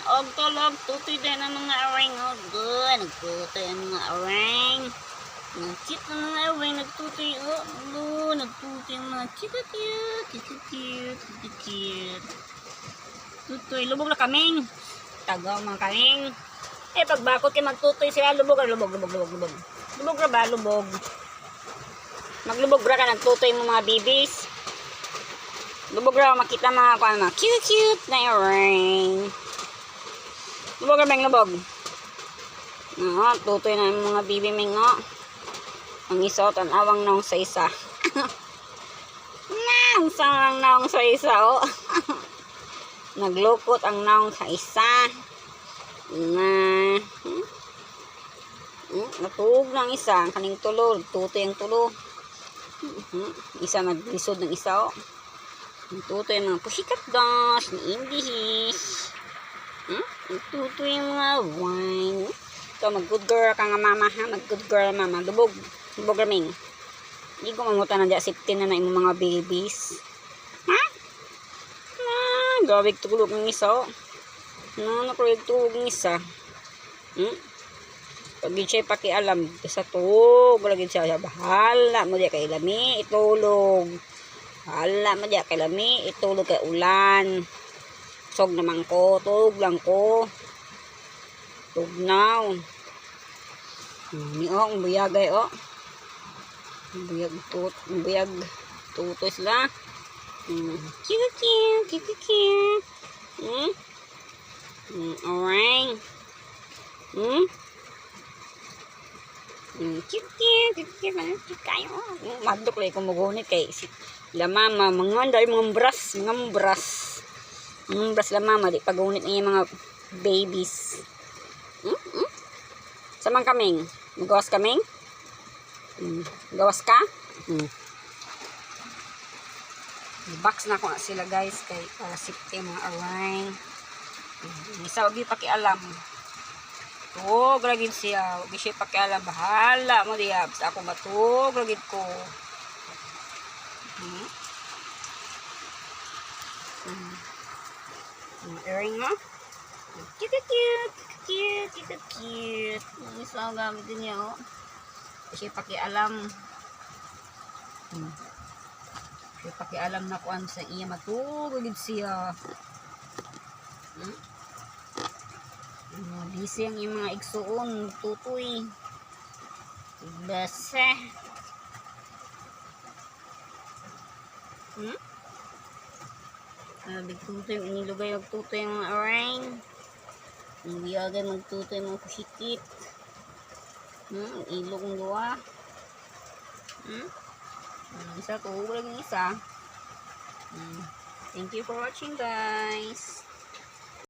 og tulog. Tutoy din ang mga aweng. Oh, good. Nagtutoy ang mga aweng. Ang cute ng mga aweng. Nagtutoy. Oh, no. Nagtutoy ang mga cute. Tutoy. Lubog na kaming. Tagaw mga kaming. Eh, pagbakot kayo magtutoy sila. Lubog. Lubog na ba? Lubog. Maglubog ra ka. Nagtutoy mo mga bibis. Lubog ra makita mga cute na aweng. Lubog ra bang lubog. No, tutoy na yung mga bibi ming no. Ang isa ang awang naong sa isa. Ang sarang naong sa isa oh. Naglukot ang naong sa isa. Natulog ng isa. Ang kaning tulo. Tutoy ang tulo. Isa naglisod ng isa oh. Tutoy ang mga pussycat dolls ni Indies. Tutoy ang mga wine. Ito, mag-good girl ka nga mama ha. Mag-good girl mama. Lubog raming. Hindi ko mamuta na dyan. 16 na yung mga babies. Ha? Gawig tulog ng isa oh. Nakulog tulog ng isa. Pag di siya pakialam sa tulog. Lagi siya bahala mo diya kay lami. Itulog. Hala, madya kay lami, itulog kay ulan. Sog naman ko, tulog lang ko. Tugnaw. Ni ang buyagay oh. Buyag tutoy sila. Cute. Alright. Cute kayo. Madok lay ko mugunit kay la mama manganday ngambras la mama di pagunit niya mga babies. Samang kaming magawas kaming gawas ka box na ko na sila guys kay para safety mga awang. Isa wag pakialam lagid siya wag siya pakialam bahala mo diya basta ako matug lagid ko. Earring mo? Cute. Isa ang gamit din niya, oh. Kasi pakialam. Kasi pakialam na kuan sa iya matugid siya. Busy ang yung mga igsuon, tutoy. Basa. Bigtutoy, inilugay magtutoy yung mga orang. Hindi agad magtutoy mga kusikit. Ilog ng luwa. Isa, tuhog lang yung isa. Thank you for watching guys.